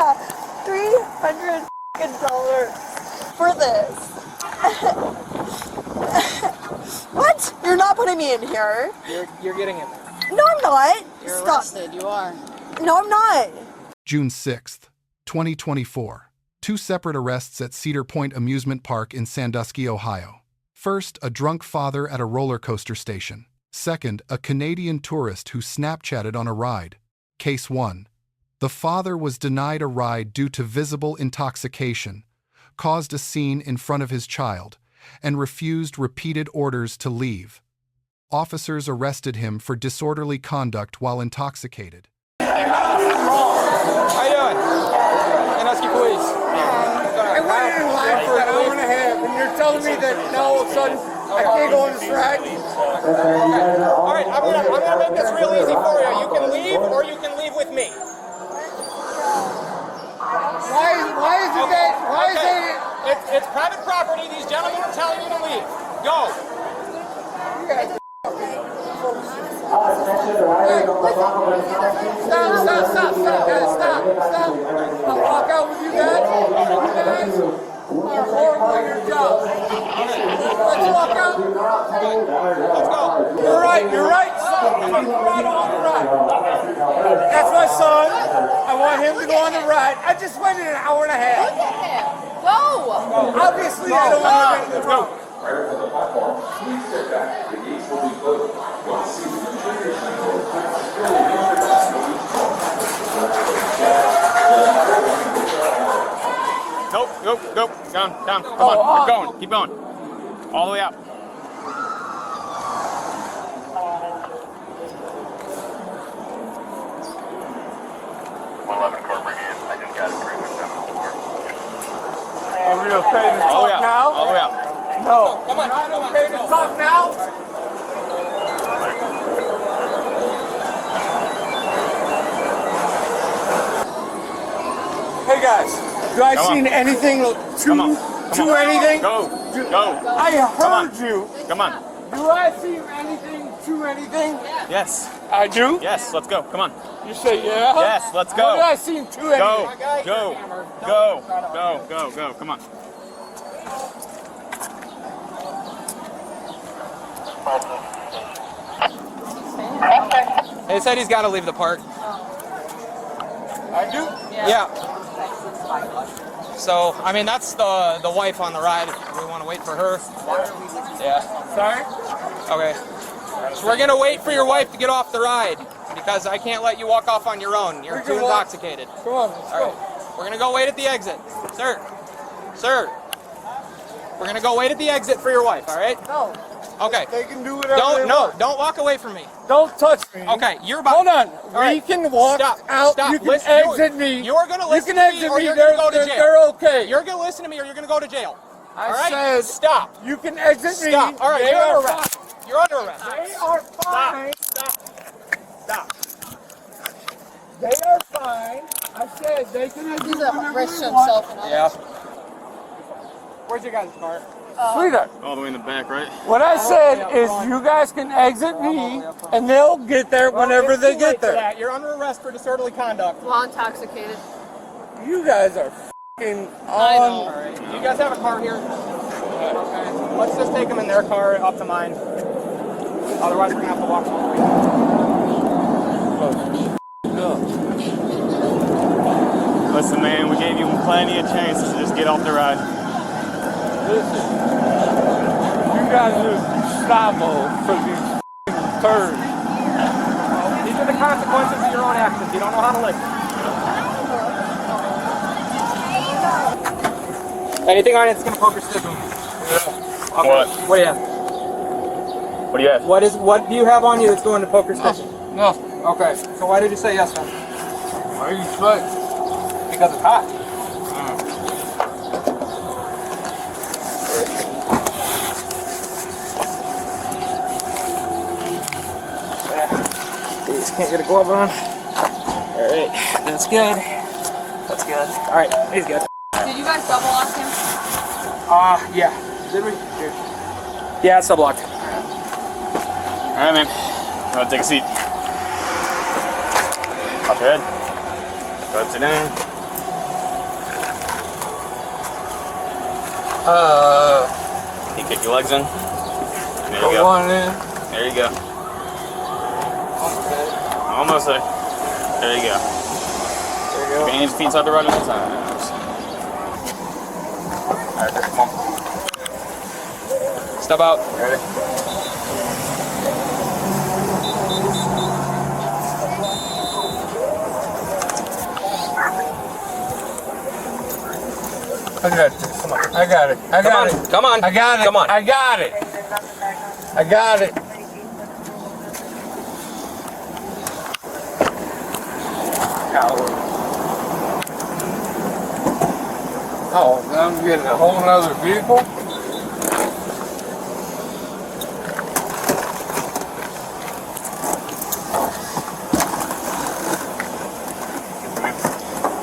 Yeah, $300 for this. What? You're not putting me in here. You're getting it. No, I'm not. You're Stop. arrested. You are. No, I'm not. June 6th, 2024. 2 separate arrests at Cedar Point Amusement Park in Sandusky, Ohio. First, a drunk father at a roller coaster station. Second, a Canadian tourist who Snapchatted on a ride. Case 1. The father was denied a ride due to visible intoxication, caused a scene in front of his child, and refused repeated orders to leave. Officers arrested him for disorderly conduct while intoxicated. How you doing? Sandusky Police. I waited in line for an hour and a half, and you're telling me that now all of a sudden I can't go on this ride? All right, I'm gonna make this real easy for you. You can leave, or you can leave with me. Why is it that? Why is it? It's private property. These gentlemen are telling you to leave. Go. Stop, guys, stop. I'll walk out with you guys. You guys are horrible at your job. Let's walk out. Let's go. You're right, son. I'm the ride on the ride. That's my son. I want him to go on the ride. I just waited an hour and a half. Look at him. Go. Obviously, I don't want to make the wrong. Prior to the platform, please step back. The gates will be closed. While seated in chairs, Go. Down. Come on. Keep going. All the way out. Are we okay to talk now? All the way out. No. Come on. Not okay to talk now? Hey guys, do I seen anything to anything? Go. I heard you. Come on. Do I see anything to anything? Yes. I do? Yes. Let's go. Come on. You say yeah? Yes. Let's go. What did I see to anything? Go. Come on. He said he's got to leave the park. I do? Yeah. So, I mean, that's the wife on the ride. We want to wait for her. Yeah. Sorry? Okay. So we're going to wait for your wife to get off the ride because I can't let you walk off on your own. You're too intoxicated. Come on, let's go. We're going to go wait at the exit. Sir. We're going to go wait at the exit for your wife, all right? No. Okay. They can do whatever they want. Don't walk away from me. Don't touch me. Okay, you're about. Hold on. Right. We can walk out. Stop. You can Listen, exit me. You're going to listen to me, or you're going to go to jail. They're okay. You're going to listen to me, or you're going to go to jail. All right? said stop. You can exit me. Stop. All right, They you're are under arrest. You're under arrest. They are fine. Stop. They are fine. I said they can exit He's whenever a risk they to want. himself and Yeah. others. Where's your guys' car? Sweetheart, All the way in the back, right? what I said is you guys can exit me and they'll get there whenever they get there. You're under arrest for disorderly conduct. While intoxicated. You guys are f***ing I know. All right. You guys have a car here? Okay. Let's just take them in their car up to mine. Otherwise, we're going to have to walk all the way. Listen, man, we gave you plenty of chances to just get off the ride. Listen, you guys are Slavo for these turds. These are the consequences of your own actions. You don't know how to listen. Anything on it's gonna poke your stick. Yeah. Okay. What do you have? What do you have? What do you have on you that's going to poke your stick? No. Okay. So why did you say yes then? Why are you sweating? Because it's hot. You just can't get a glove on. Alright, that's good. That's good. Alright, he's good. Did you guys double lock him? Yeah. Did we? Here. Yeah, it's double locked. Alright, man. I'm gonna take a seat. Pop your head. Go ahead, sit down. Can you kick your legs in? There you go. One in. There you go. Almost there. There you go. There you go. Change the feet side to right at the times. Alright, come on. Step out. Ready? I got this. Come on. I got it. I got it. Come on. I got it. Come on. I got it. I got it. Oh, now I'm getting a whole nother vehicle?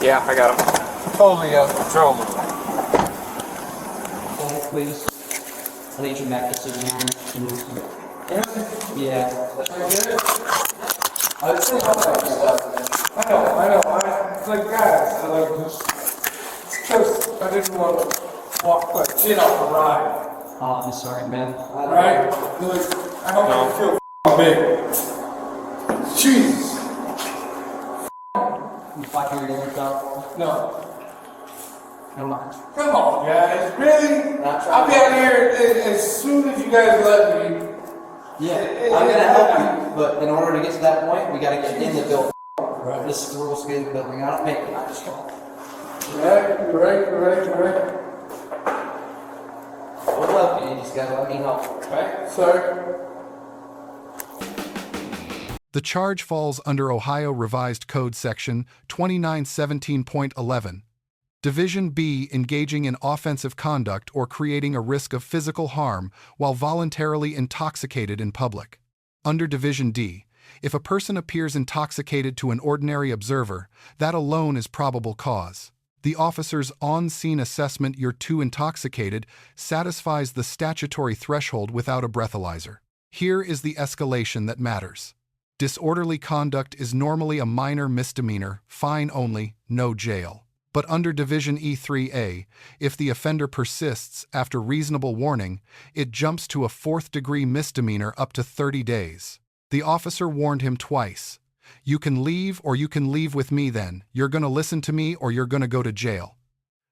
Yeah, I got him. Totally out of control. Hold please. Leave your neck to Yeah. I think all that stuff. I know. Like guys, I like this. It's because I didn't want to walk my kid off the ride. Oh, I'm sorry, man. Right? Like, I don't want to feel big. Jesus. You fucking your lips out. No. Come on. Come on, guys. Really? I'll be out here as soon as you guys let me. Yeah, I'm gonna help you, but in order to get to that point, we gotta get in the building. Right. This is the rules of the building. I don't make it. I just go. You're right. We'll help you. You just gotta let me help. Right? Sorry. The charge falls under Ohio Revised Code Section 2917.11. Division B, engaging in offensive conduct or creating a risk of physical harm while voluntarily intoxicated in public. Under Division D, if a person appears intoxicated to an ordinary observer, that alone is probable cause. The officer's on-scene assessment "you're too intoxicated" satisfies the statutory threshold without a breathalyzer. Here is the escalation that matters. Disorderly conduct is normally a minor misdemeanor, fine only, no jail. But under Division E3A, if the offender persists after reasonable warning, it jumps to a fourth-degree misdemeanor up to 30 days. The officer warned him twice. You can leave or you can leave with me then. You're going to listen to me or you're going to go to jail.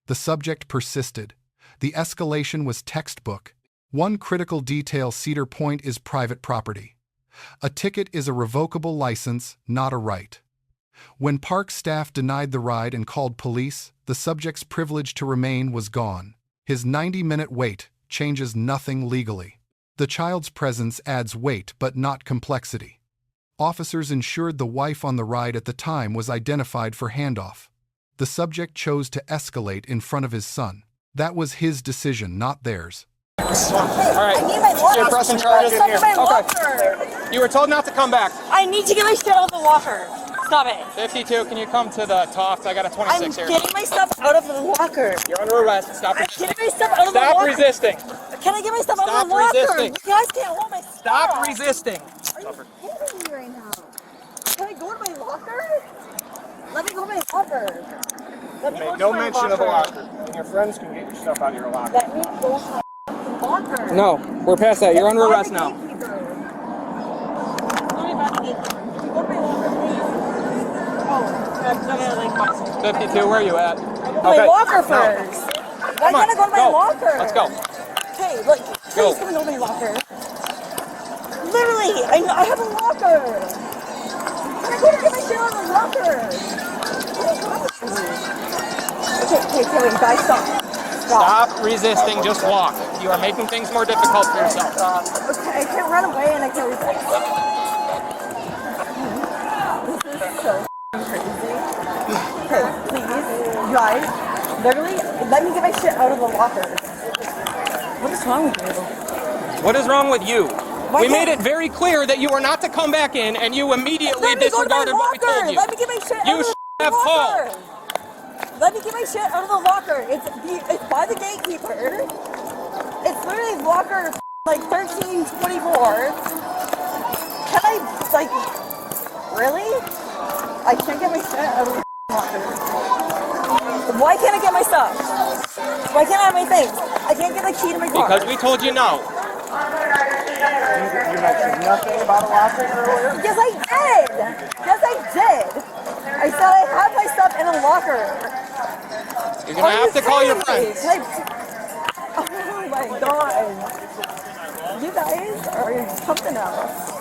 The subject persisted. The escalation was textbook. One critical detail: Cedar Point is private property. A ticket is a revocable license, not a right. When park staff denied the ride and called police, the subject's privilege to remain was gone. His 90-minute wait changes nothing legally. The child's presence adds weight but not complexity. Officers ensured the wife on the ride at the time was identified for handoff. The subject chose to escalate in front of his son. That was his decision, not theirs. All right. I need my locker. You're pressing charges in here. My Okay. locker. You were told not to come back. I need to get my shit out of the locker. Stop it. 52, can you come to the Toft? I got a 26 here. I'm getting my stuff out of the locker. You're under arrest. Stop I'm resisting. getting my stuff out of the Stop locker. resisting. Can I get my stuff out of Stop the locker? resisting. You guys can't hold my stuff. Stop resisting. Are you kidding me right now? Can I go to my locker? Let me go to my locker. Let me go Make to no my mention of the locker. And your friends can get your stuff out of your locker. Let me go to my locker. No, we're past that. You're under arrest now. Let me back the gatekeeper. Go to my locker, please. Oh, I'm gonna like myself. 52, where are you at? My locker first. Why can't I go to my locker? Let's go. Hey, look, please can we go to my locker? Literally, I have a locker. Can I go to get my shit out of the locker? Okay, guys, stop. Stop resisting, just walk. You are making things more difficult for yourself. Okay, I can't run away and I can't resist. This is so crazy. Okay, please, guys, literally, let me get my shit out of the locker. What is wrong with you? What is wrong with you? We can't- made it very clear that you were not to come back in, and you immediately Let me go to my disregarded what we told locker. you. Let me get my shit out You of should the have locker. called. Let me get my shit out of the locker. It's by the gatekeeper. It's literally locker like 1324. Can I like really? I can't get my shit out of the locker. Why can't I get my stuff? Why can't I have my things? I can't get the key to my car. Because we told you no. You mentioned nothing about a locker earlier? Yes, I did. Yes, I did. I said I have my stuff in a locker. You're gonna have to call your friends. Oh my god. You guys are something else.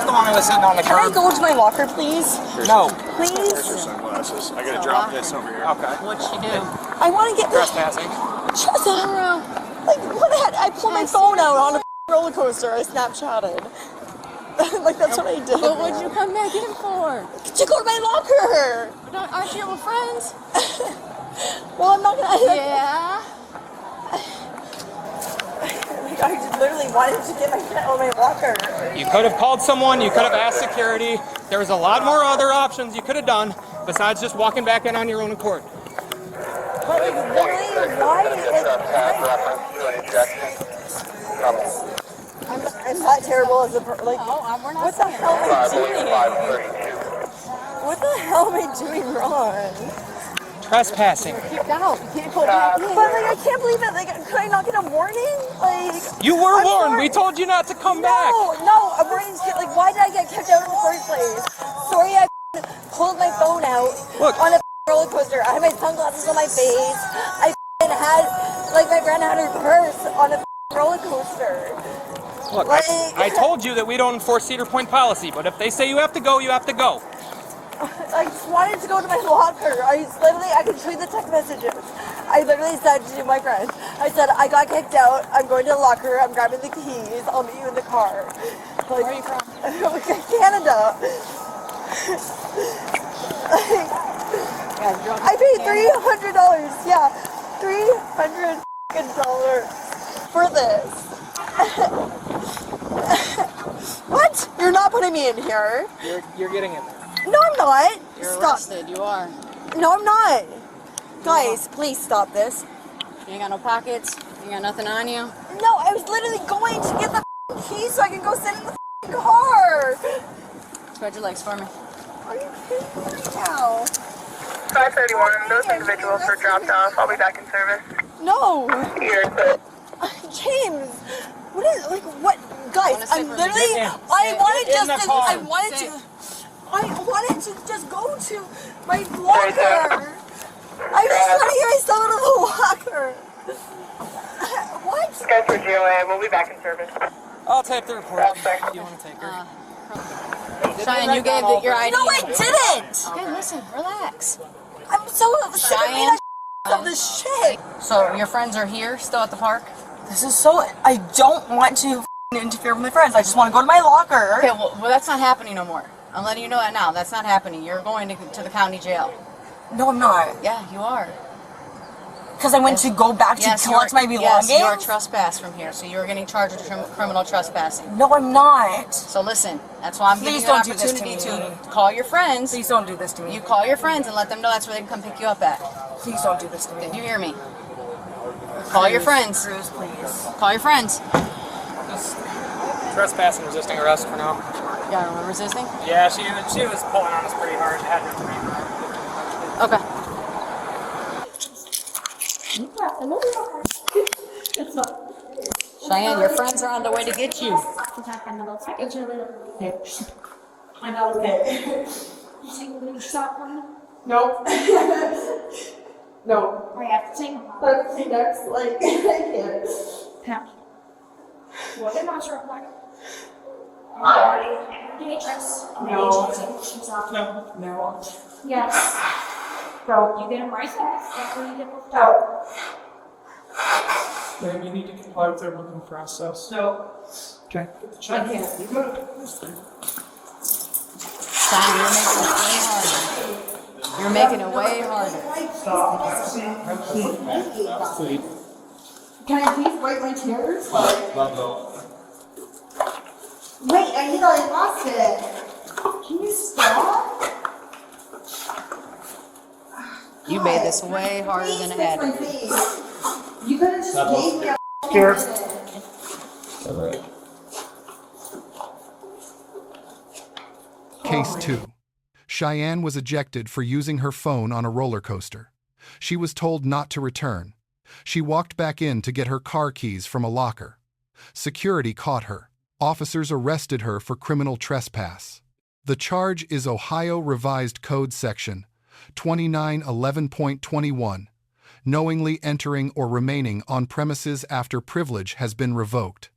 The one who was sitting on the Can I curb. go to my locker, please? No. Please? Sunglasses. I gotta drop this over here. Okay. What'd she do? I want to get the... Trespassing. Shut up. Like, what the heck? I pulled my phone out on a roller coaster. I Snapchatted. Like, that's what I did. But what'd you come back in for? To go to my locker. Aren't you with friends? Well, I'm not gonna... Yeah. Like, I just literally wanted to get my shit out of my locker. You could have called someone, you could have asked security. There was a lot more other options you could have done besides just walking back in on your own accord. But like, literally, why I'm not terrible as a like. We're not What the hell am I doing? What the hell am I doing wrong? Trespassing. Kicked out. You can't go back in. But like, I can't believe it. Like, could I not get a warning? Like, You were I'm warned. sorry. We told you not to come back. No, a warning's like, why did I get kicked out in the first place? Sorry, I pulled my phone out Look. on a roller coaster. I had my sunglasses on my face. I had, like, my friend had her purse on a roller coaster. Look, Like, I told you that we don't enforce Cedar Point policy, but if they say you have to go, you have to go. I just wanted to go to my locker. I could show you the text messages. I literally said to my friend, I said, I got kicked out. I'm going to the locker. I'm grabbing the keys. I'll meet you in the car. Like, where are you from? Canada. I paid $300. Yeah, $300 for this. What? You're not putting me in here. You're getting in there. No, I'm not. You're Stop. arrested. You are. No, I'm not. Guys, please stop this. You ain't got no pockets. You got nothing on you. No, I was literally going to get the keys so I can go sit in the car. Spread your legs for me. Are you kidding me right now? 531, those individuals were dropped off. I'll be back in service. No. You're good. James, what is, like, what? Guys, I'm literally, I wanted to just go to my locker. I just want to get myself out of the locker. What? Guys, for GOA, we'll be back in service. I'll take the report. That's fair. You want to take her? Cheyenne, you gave your ID. No, I didn't. Okay, listen, relax. I'm so sick of being of this shit. So your friends are here, still at the park? This is so. I don't want to interfere with my friends. I just want to go to my locker. Okay, well that's not happening no more. I'm letting you know that now. That's not happening. You're going to the county jail. No, I'm not. Yeah, you are. Because I went to go back to collect my belongings. Yes, you're trespassed from here, so you're getting charged with criminal trespassing. No, I'm not. So listen, that's why I'm giving you an opportunity to call your friends. Please don't do this to me. You call your friends and let them know that's where they can come pick you up at. Please don't do this to me. Did you hear me? Call your friends. Cruz, please. Call your friends. Trespass and resisting arrest for now. You got them resisting? Yeah, she was pulling on us pretty hard. Had her to me. Okay. Cheyenne, your friends are on the way to get you. I'm not okay. No. No. I have to sing. Let's see next. Like, I can't. Pound. What am I sure of like? DHS. No. No. No. Yes. No. You get them right back. That's what you get with No. Then you need to comply with their booking process. No. Okay. I can't. Cheyenne, you're making it way harder. Can I please wipe my tears? Wait, I think I lost it. Can you stop? You made this way harder than it had to be. You could have just gave me a Here. Case 2. Cheyenne was ejected for using her phone on a roller coaster. She was told not to return. She walked back in to get her car keys from a locker. Security caught her. Officers arrested her for criminal trespass. The charge is Ohio Revised Code Section 2911.21, knowingly entering or remaining on premises after privilege has been revoked.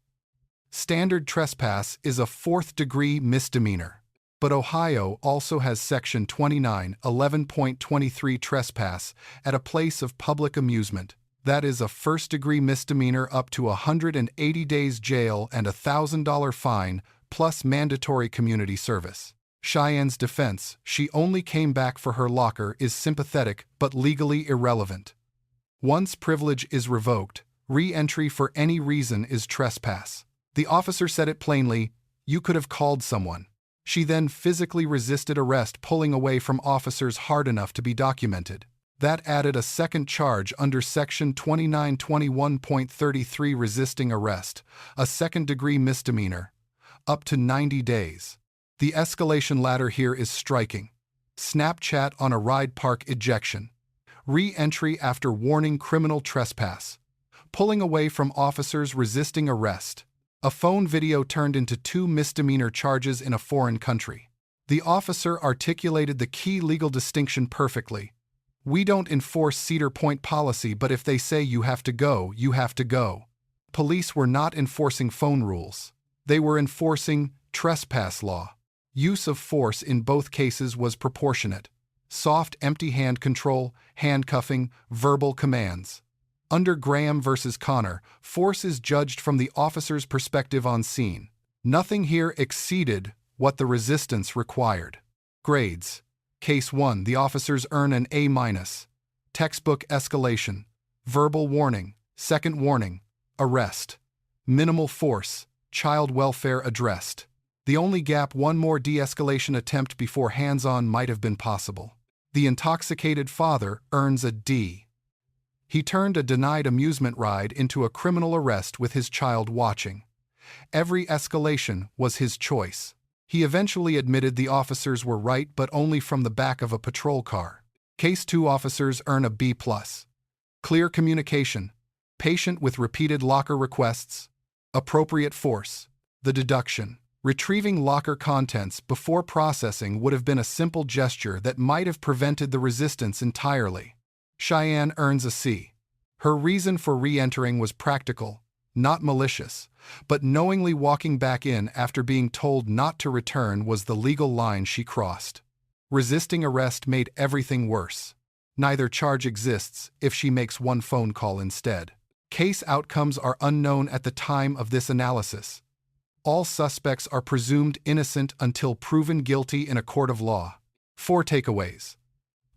Standard trespass is a fourth-degree misdemeanor, but Ohio also has Section 2911.23 trespass at a place of public amusement. That is a first-degree misdemeanor up to 180 days jail and a $1,000 fine plus mandatory community service. Cheyenne's defense, she only came back for her locker, is sympathetic but legally irrelevant. Once privilege is revoked, re-entry for any reason is trespass. The officer said it plainly, "You could have called someone." She then physically resisted arrest, pulling away from officers hard enough to be documented. That added a second charge under Section 2921.33, resisting arrest, a second-degree misdemeanor, up to 90 days. The escalation ladder here is striking. Snapchat on a ride park ejection. Re-entry after warning criminal trespass. Pulling away from officers resisting arrest. A phone video turned into 2 misdemeanor charges in a foreign country. The officer articulated the key legal distinction perfectly. We don't enforce Cedar Point policy, but if they say you have to go, you have to go. Police were not enforcing phone rules. They were enforcing trespass law. Use of force in both cases was proportionate. Soft, empty hand control, handcuffing, verbal commands. Under Graham versus Connor, force is judged from the officer's perspective on scene. Nothing here exceeded what the resistance required. Grades. Case 1, the officers earn an A-. Textbook escalation. Verbal warning. Second warning. Arrest. Minimal force. Child welfare addressed. The only gap, one more de-escalation attempt before hands-on might have been possible. The intoxicated father earns a D. He turned a denied amusement ride into a criminal arrest with his child watching. Every escalation was his choice. He eventually admitted the officers were right, but only from the back of a patrol car. Case 2 officers earn a B+. Clear communication. Patient with repeated locker requests. Appropriate force. The deduction. Retrieving locker contents before processing would have been a simple gesture that might have prevented the resistance entirely. Cheyenne earns a C. Her reason for re-entering was practical, not malicious, but knowingly walking back in after being told not to return was the legal line she crossed. Resisting arrest made everything worse. Neither charge exists if she makes one phone call instead. Case outcomes are unknown at the time of this analysis. All suspects are presumed innocent until proven guilty in a court of law. 4 takeaways.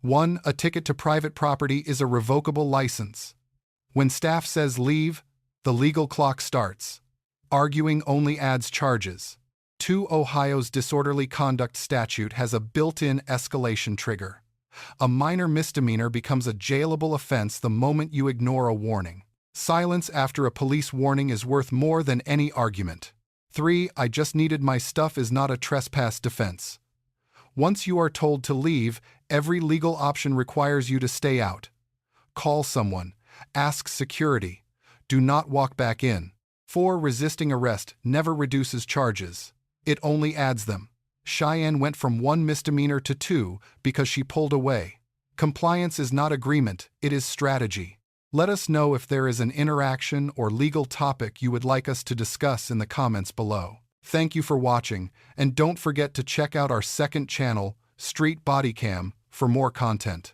1. A ticket to private property is a revocable license. When staff says leave, the legal clock starts. Arguing only adds charges. 2. Ohio's disorderly conduct statute has a built-in escalation trigger. A minor misdemeanor becomes a jailable offense the moment you ignore a warning. Silence after a police warning is worth more than any argument. 3. I just needed my stuff is not a trespass defense. Once you are told to leave, every legal option requires you to stay out. Call someone. Ask security. Do not walk back in. 4. Resisting arrest never reduces charges. It only adds them. Cheyenne went from 1 misdemeanor to 2 because she pulled away. Compliance is not agreement, it is strategy. Let us know if there is an interaction or legal topic you would like us to discuss in the comments below. Thank you for watching, and don't forget to check out our second channel, Street Bodycam, for more content.